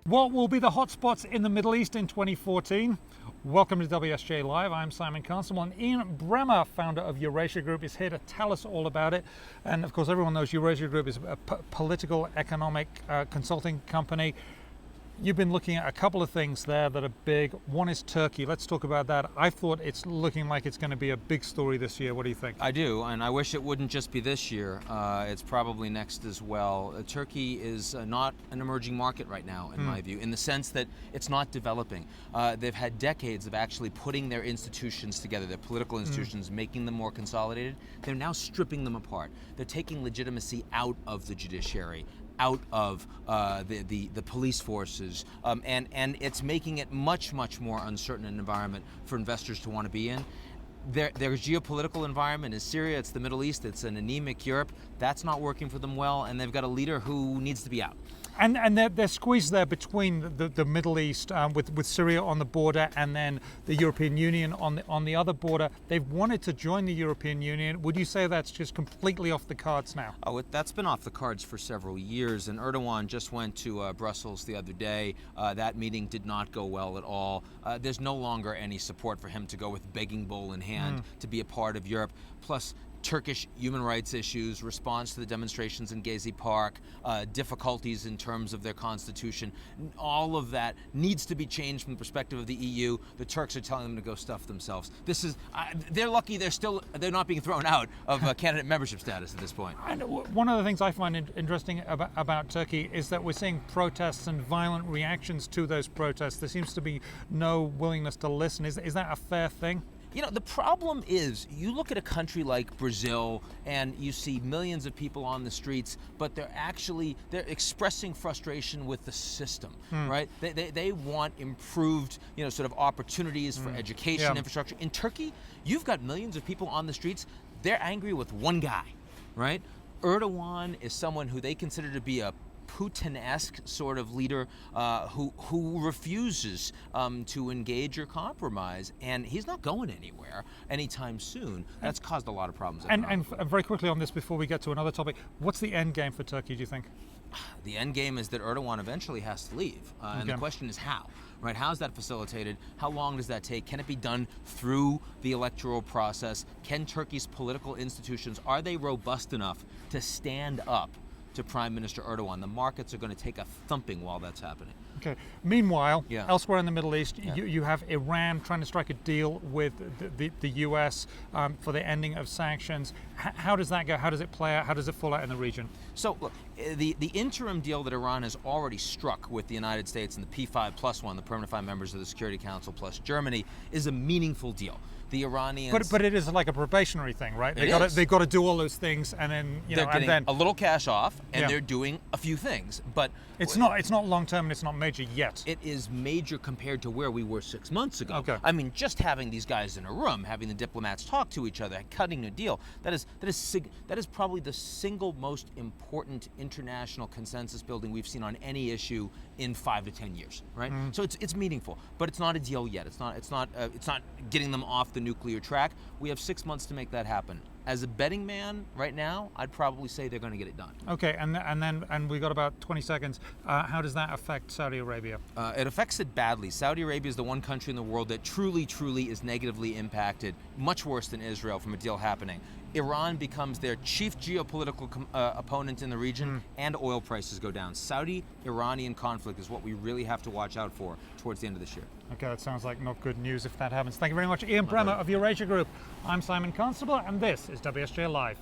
What will be the hotspots in the Middle East in 2014? Welcome to WSJ Live. I'm Simon Constable, and Ian Bremmer, founder of Eurasia Group, is here to tell us all about it. And of course, everyone knows Eurasia Group is a political economic consulting company. You've been looking at a couple of things there that are big. One is Turkey. Let's talk about that. I thought it's looking like it's going to be a big story this year. What do you think? I do, and I wish it wouldn't just be this year. It's probably next as well. Turkey is not an emerging market right now, in my view, in the sense that it's not developing. They've had decades of actually putting their institutions together, their political institutions, making them more consolidated. They're now stripping them apart. They're taking legitimacy out of the judiciary, out of the police forces, and it's making it much more uncertain an environment for investors to want to be in. Their geopolitical environment is Syria, it's the Middle East, it's an anemic Europe. That's not working for them well, and they've got a leader who needs to be out. And they're squeezed there between the Middle East with Syria on the border and then the European Union on the other border. They've wanted to join the European Union. Would you say that's just completely off the cards now? Oh, that's been off the cards for several years, and Erdoğan just went to Brussels the other day. That meeting did not go well at all. There's no longer any support for him to go with begging bowl in hand to be a part of Europe. Plus, Turkish human rights issues, response to the demonstrations in Gezi Park, difficulties in terms of their constitution, all of that needs to be changed from the perspective of the EU. The Turks are telling them to go stuff themselves. They're lucky they're not being thrown out of candidate membership status at this point. And one of the things I find interesting about Turkey is that we're seeing protests and violent reactions to those protests. There seems to be no willingness to listen. Is that a fair thing? You know, the problem is, you look at a country like Brazil and you see millions of people on the streets, but they're expressing frustration with the system, right? They want improved, sort of opportunities for education, infrastructure. In Turkey, you've got millions of people on the streets. They're angry with one guy, right? Erdoğan is someone who they consider to be a Putin-esque sort of leader who refuses to engage or compromise, and he's not going anywhere anytime soon. That's caused a lot of problems. And very quickly on this, before we get to another topic, what's the end game for Turkey, do you think? The end game is that Erdoğan eventually has to leave, and the question is how. Right? How is that facilitated? How long does that take? Can it be done through the electoral process? Can Turkey's political institutions, are they robust enough to stand up to Prime Minister Erdoğan? The markets are going to take a thumping while that's happening. Okay. Meanwhile, elsewhere in the Middle East, you have Iran trying to strike a deal with the US for the ending of sanctions. How does that go? How does it play out? How does it fall out in the region? So, look, the interim deal that Iran has already struck with the United States and the P5+1, the permanent 5 members of the Security Council plus Germany, is a meaningful deal. The Iranians, but it is like a probationary thing, right? They got to do all those things, and then they're getting a little cash off, and they're doing a few things. But it's not long term, and it's not major yet. It is major compared to where we were 6 months ago. Okay. I mean, just having these guys in a room, having the diplomats talk to each other, cutting a deal, that is probably the single most important international consensus building we've seen on any issue in 5 to 10 years, right? So it's meaningful, but it's not a deal yet. It's not getting them off the nuclear track. We have 6 months to make that happen. As a betting man right now, I'd probably say they're going to get it done. Okay, and we got about 20 seconds. How does that affect Saudi Arabia? It affects it badly. Saudi Arabia is the one country in the world that truly is negatively impacted, much worse than Israel, from a deal happening. Iran becomes their chief geopolitical opponent in the region, and oil prices go down. Saudi-Iranian conflict is what we really have to watch out for towards the end of this year. Okay, that sounds like not good news if that happens. Thank you very much, Ian Bremmer of Eurasia Group. I'm Simon Constable, and this is WSJ Live.